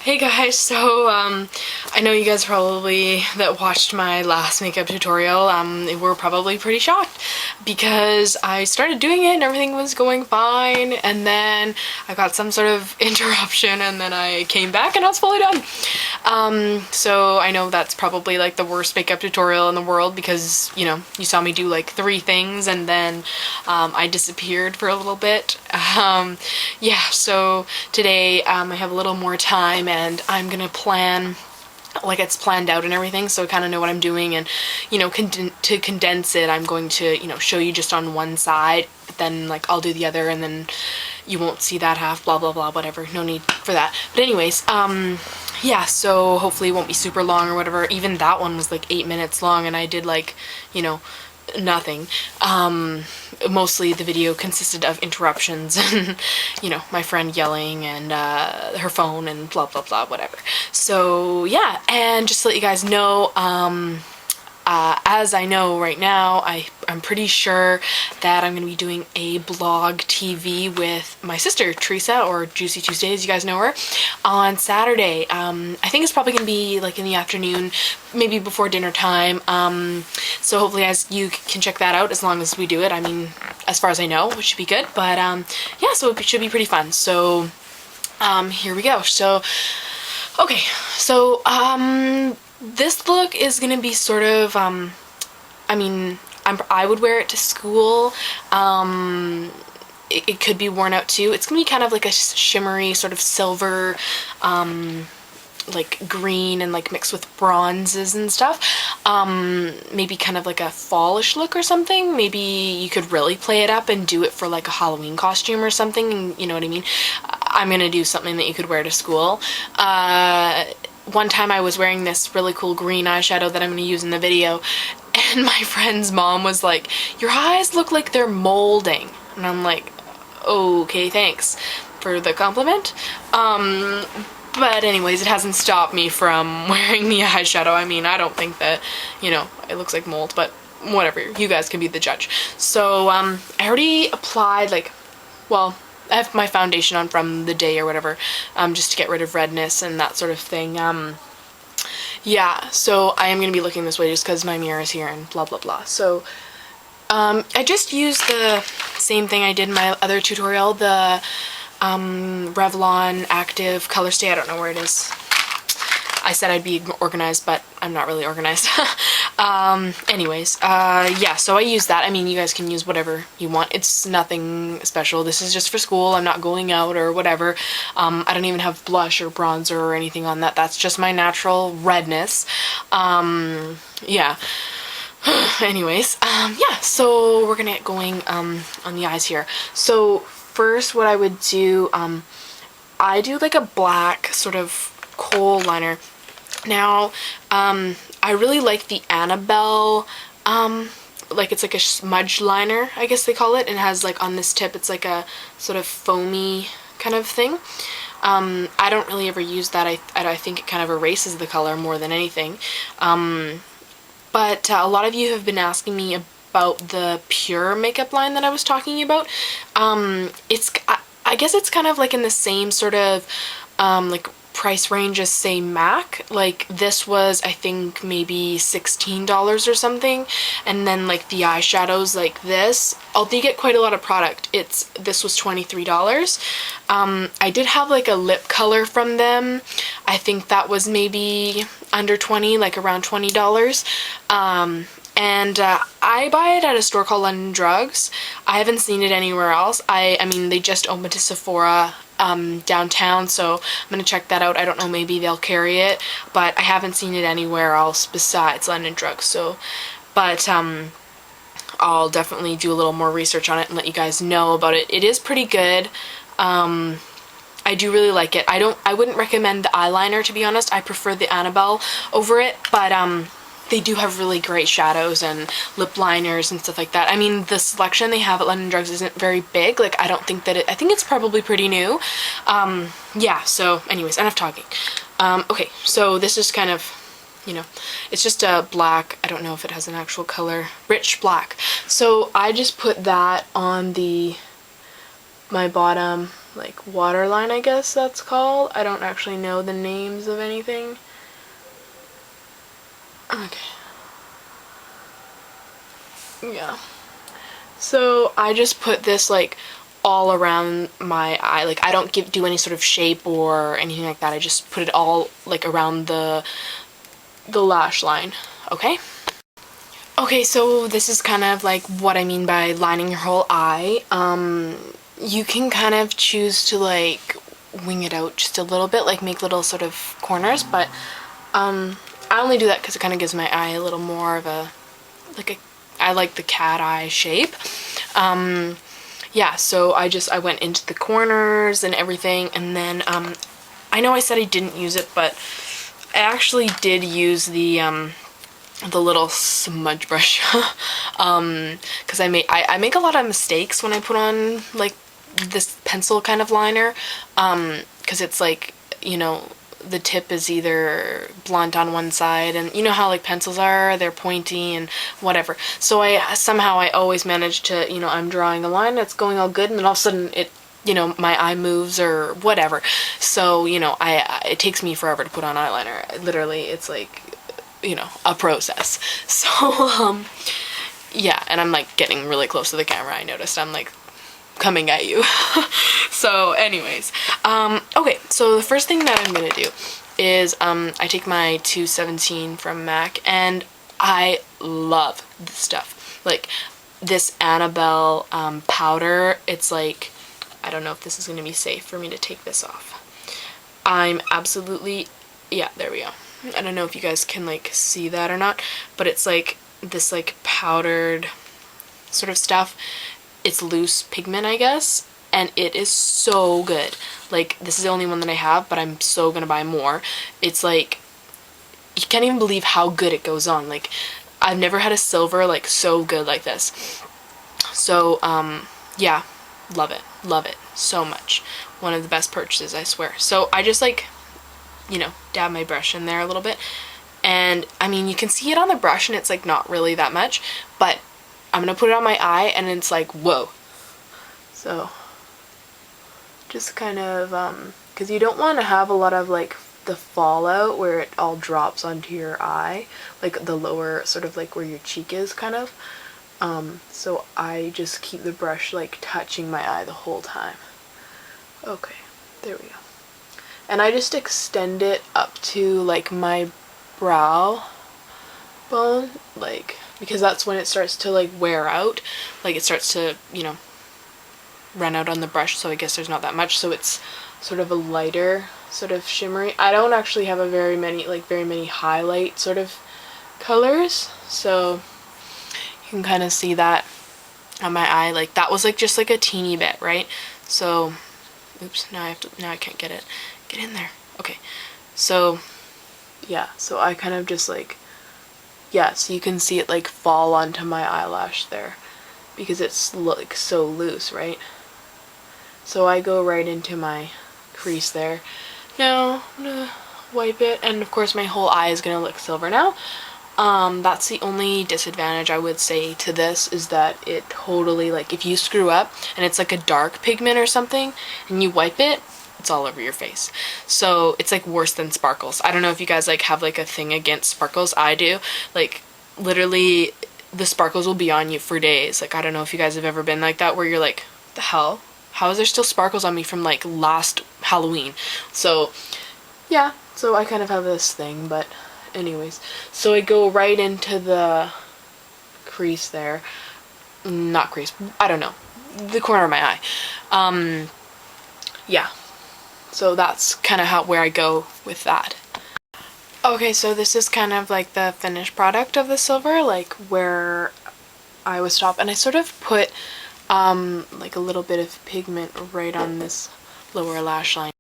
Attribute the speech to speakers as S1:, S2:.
S1: Hey guys, so I know you guys probably that watched my last makeup tutorial were probably pretty shocked because I started doing it and everything was going fine, and then I got some sort of interruption and then I came back and I was fully done. So I know that's probably like the worst makeup tutorial in the world because, you know, you saw me do like 3 things and then I disappeared for a little bit. Yeah, so today I have a little more time and I'm gonna plan, like it's planned out and everything, so I kind of know what I'm doing, and you know, to condense it, I'm going to, you know, show you just on one side, but then like I'll do the other and then you won't see that half, blah blah blah, whatever, no need for that. But anyways, yeah, so hopefully it won't be super long or whatever. Even that one was like 8 minutes long and I did like, you know, nothing. Mostly the video consisted of interruptions and, you know, my friend yelling and her phone and blah blah blah, whatever. So yeah, and just to let you guys know, as I know right now, I'm pretty sure that I'm going to be doing a blog TV with my sister, Teresa, or Juicy Tuesdays, you guys know her, on Saturday. I think it's probably going to be like in the afternoon, maybe before dinner time. So hopefully as you can check that out as long as we do it. I mean, as far as I know, it should be good. But yeah, so it should be pretty fun. So here we go. So, okay, so this look is gonna be sort of, I mean, I would wear it to school. It could be worn out too. It's gonna be kind of like a shimmery sort of silver, like green and like mixed with bronzes and stuff. Maybe kind of like a fallish look or something. Maybe you could really play it up and do it for like a Halloween costume or something, you know what I mean? I'm gonna do something that you could wear to school. One time I was wearing this really cool green eyeshadow that I'm going to use in the video, and my friend's mom was like, "Your eyes look like they're molding." And I'm like, okay, thanks for the compliment. But anyways, it hasn't stopped me from wearing the eyeshadow. I mean, I don't think that, you know, it looks like mold, but whatever, you guys can be the judge. So I already applied, like, well, I have my foundation on from the day or whatever, just to get rid of redness and that sort of thing. Yeah, so I am going to be looking this way just because my mirror is here and blah blah blah. So I just used the same thing I did in my other tutorial, the Revlon Active Color Stay. I don't know where it is. I said I'd be organized, but I'm not really organized. Anyways, yeah, so I use that. I mean, you guys can use whatever you want. It's nothing special. This is just for school. I'm not going out or whatever. I don't even have blush or bronzer or anything on that. That's just my natural redness. Yeah. Anyways, yeah, so we're gonna get going on the eyes here. So first what I would do, I do like a black sort of kohl liner. Now, I really like the Annabelle, like it's like a smudge liner, I guess they call it, and it has like on this tip, it's like a sort of foamy kind of thing. I don't really ever use that. I think it kind of erases the color more than anything. But a lot of you have been asking me about the Pure makeup line that I was talking about. I guess it's kind of like in the same sort of, like price range as say MAC. Like this was, I think, maybe $16 or something, and then like the eyeshadows like this, although you get quite a lot of product, this was $23. I did have like a lip color from them. I think that was maybe under 20, like around $20. And I buy it at a store called London Drugs. I haven't seen it anywhere else. I mean, they just opened a Sephora downtown, so I'm gonna check that out. I don't know, maybe they'll carry it, but I haven't seen it anywhere else besides London Drugs. So, but I'll definitely do a little more research on it and let you guys know about it. It is pretty good. I do really like it. I wouldn't recommend the eyeliner, to be honest. I prefer the Annabelle over it, but they do have really great shadows and lip liners and stuff like that. I mean, the selection they have at London Drugs isn't very big. Like, I don't think that I think it's probably pretty new. Yeah, so anyways, enough talking. Okay, so this is kind of, you know, it's just a black, I don't know if it has an actual color, rich black. So I just put that on my bottom like waterline, I guess that's called. I don't actually know the names of anything. Okay. Yeah. So I just put this like all around my eye. Like I don't do any sort of shape or anything like that. I just put it all like around the lash line. Okay? Okay, so this is kind of like what I mean by lining your whole eye. You can kind of choose to like wing it out just a little bit, like make little sort of corners, but I only do that because it kind of gives my eye a little more of a, I like the cat eye shape. Yeah, so I went into the corners and everything, and then I know I said I didn't use it, but I actually did use the little smudge brush because I make a lot of mistakes when I put on like this pencil kind of liner because it's like, you know, the tip is either blunt on one side, and you know how like pencils are, they're pointy and whatever. So I always manage to, you know, I'm drawing a line that's going all good, and then all of a sudden it, you know, my eye moves or whatever. So, you know, it takes me forever to put on eyeliner. Literally, it's like, you know, a process. So yeah, and I'm like getting really close to the camera. I noticed I'm like coming at you. So anyways, okay, so the first thing that I'm gonna do is I take my 217 from MAC, and I love this stuff. Like this Annabelle powder, it's like, I don't know if this is gonna be safe for me to take this off. I'm absolutely, yeah, there we go. I don't know if you guys can like see that or not, but it's like this like powdered sort of stuff. It's loose pigment, I guess, and it is so good. Like, this is the only one that I have, but I'm so gonna buy more. It's like, you can't even believe how good it goes on. Like, I've never had a silver like so good like this. So yeah, love it so much. One of the best purchases, I swear. So I just like, you know, dab my brush in there a little bit, and I mean, you can see it on the brush and it's like not really that much, but I'm gonna put it on my eye and it's like, whoa. So just kind of because you don't want to have a lot of like the fallout where it all drops onto your eye, like the lower sort of like where your cheek is kind of. So I just keep the brush like touching my eye the whole time. Okay, there we go. And I just extend it up to like my brow bone, like, because that's when it starts to like wear out, like it starts to, you know, run out on the brush. So I guess there's not that much, so it's sort of a lighter sort of shimmery. I don't actually have a very many highlight sort of colors, so you can kind of see that on my eye. Like that was like just like a teeny bit, right? So oops, now I can't get in there. Okay, so yeah, so I kind of just like, yeah, so you can see it like fall onto my eyelash there because it's like so loose, right? So I go right into my crease there. Now I'm gonna wipe it, and of course my whole eye is gonna look silver now. That's the only disadvantage I would say to this, is that it totally, like, if you screw up and it's like a dark pigment or something and you wipe it, it's all over your face. So it's like worse than sparkles. I don't know if you guys like have like a thing against sparkles. I do. Like literally the sparkles will be on you for days. Like I don't know if you guys have ever been like that, where you're like, what the hell? How is there still sparkles on me from like last Halloween? So yeah, so I kind of have this thing, but anyways. So I go right into the crease there. Not crease, I don't know. The corner of my eye. Yeah. So that's kind of where I go with that. Okay, so this is kind of like the finished product of the silver, like where I was stopped, and I sort of put like a little bit of pigment right on this lower lash line.